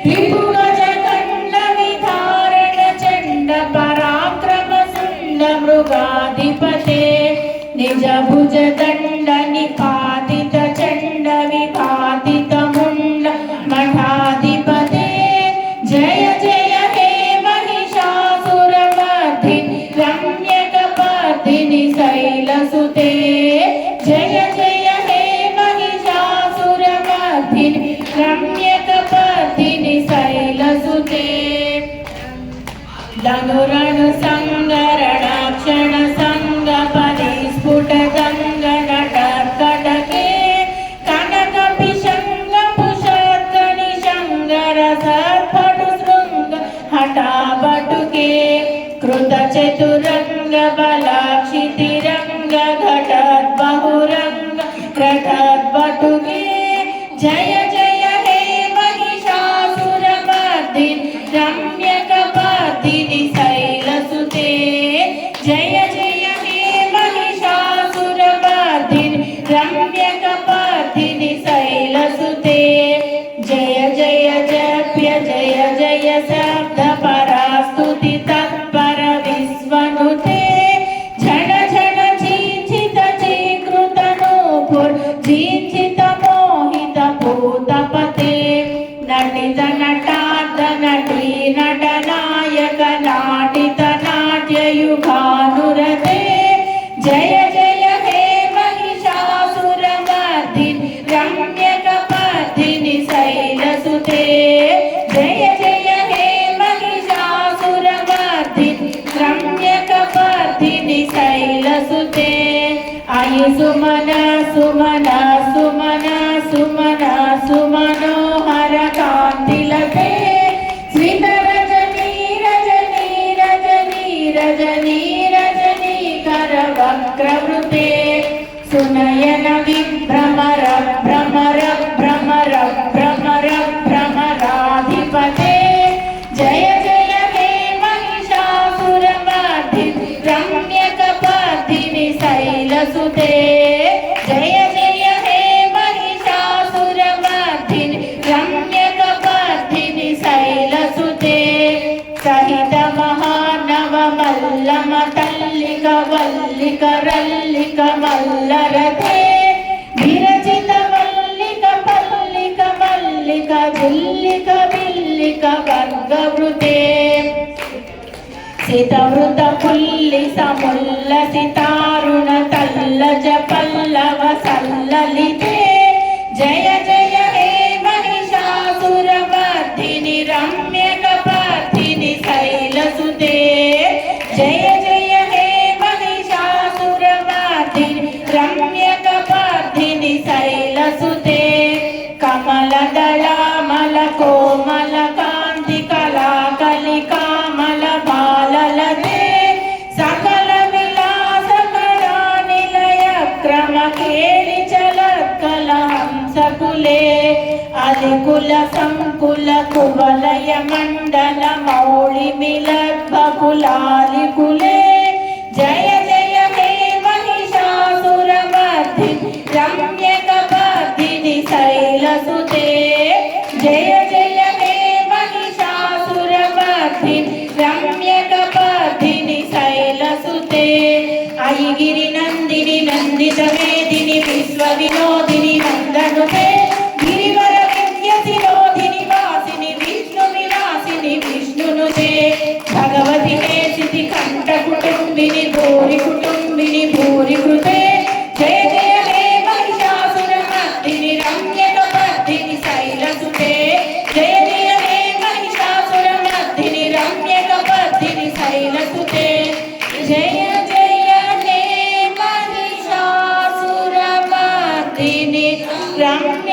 रिपुगज खंड विधारण चंड पराक्रम सुंड मृगाधिपते निज भुज दंड निपातित चंड विभातित मुंड मठाधिपते जय जय हे महिषासुरमर्दिनि रम्यकपर्दिनि शैलसुते जय जय हे महिषासुरमर्दिनि रम्यकपर्दिनि शैलसुते धनुरणु संगरणाक्षण संग परिस्फुट गंग नटकटके कनक पिशंग पुषत्कनि शंगर सर्पटु शृंग हठाबटुके कृत चतुरंग बलाक्षितिरंग घटत् बहुरंग घटत् बटुके जय जय हे महिषासुरमर्दिनि रम्यकपर्दिनि शैलसुते जय जय हे महिषासुरमर्दिनि रम्यकपर्दिनि शैलसुते जय जय जप्य जय जय शब्द परास्तुति तत्पर विश्वनुते झण झण झींझित जीकृत नूपुर झींझित मोहित भूतपते नटित नटार्ध नटी नटनायक नाटित नाट्ययुगानुरते जय जय हे महिषासुरमर्दिनि रम्यकपर्दिनि शैलसुते जय जय हे महिषासुरमर्दिनि रम्यकपर्दिनि शैलसुते आयु सुमन सुमन सुमन सुमन सुमनोहर कांतिलते स्मित रजनी रजनी रजनी रजनी रजनी कर वक्रवृते सुनयन विभ्रमर भ्रमर भ्रमर भ्रमर भ्रमराधिपते जय जय हे महिषासुरमर्दिनि रम्यकपर्दिनि शैलसुते जय जय हे महिषासुरमर्दिनि रम्यकपर्दिनि शैलसुते सहित महानव मल्लम तल्लिक वल्लिक रल्लिक मल्लरथे विरचित मल्लिक पल्लिक मल्लिक झिल्लिक बिल्लिक वर्गवृते सितवृत पुल्लिस मुल्लसितारुण तल्लज पल्लव सल्ललिते जय जय हे महिषासुरमर्दिनि रम्यकपर्दिनि शैलसुते जय जय हे महिषासुरमर्दिनि रम्यकपर्दिनि शैलसुते कमलदलामल कोमल कान्ति कला कलिकामल बाललते सकल विलास कला निलय क्रम केलि चलत्कल हंसकुले अधिकुल संकुल कुवलय मंडल मौळि मिलद्भकुलालिकुले जय जय हे महिषासुरमर्दिनि रम्यकपर्दिनि शैलसुते जय जय हे महिषासुरमर्दिनि रम्यकपर्दिनि शैलसुते अयिगिरि नंदिनि नंदित मेदिनि विश्वविनोदिनि नंदनुते गिरिवर विद्यसिरोधिनि वासिनि विष्णु विलासिनि विष्णुनुते भगवति हेसिति कंठ कुटुंबिनि भूरि कुटुंबिनि भूरि कृते जय जय हे महिषासुरमर्दिनि रम्यकपर्दिनि शैलसुते जय जय हे महिषासुरमर्दिनि रम्यकपर्दिनि शैलसुते जय जय हे महिषासुरमर्दिनि रम्य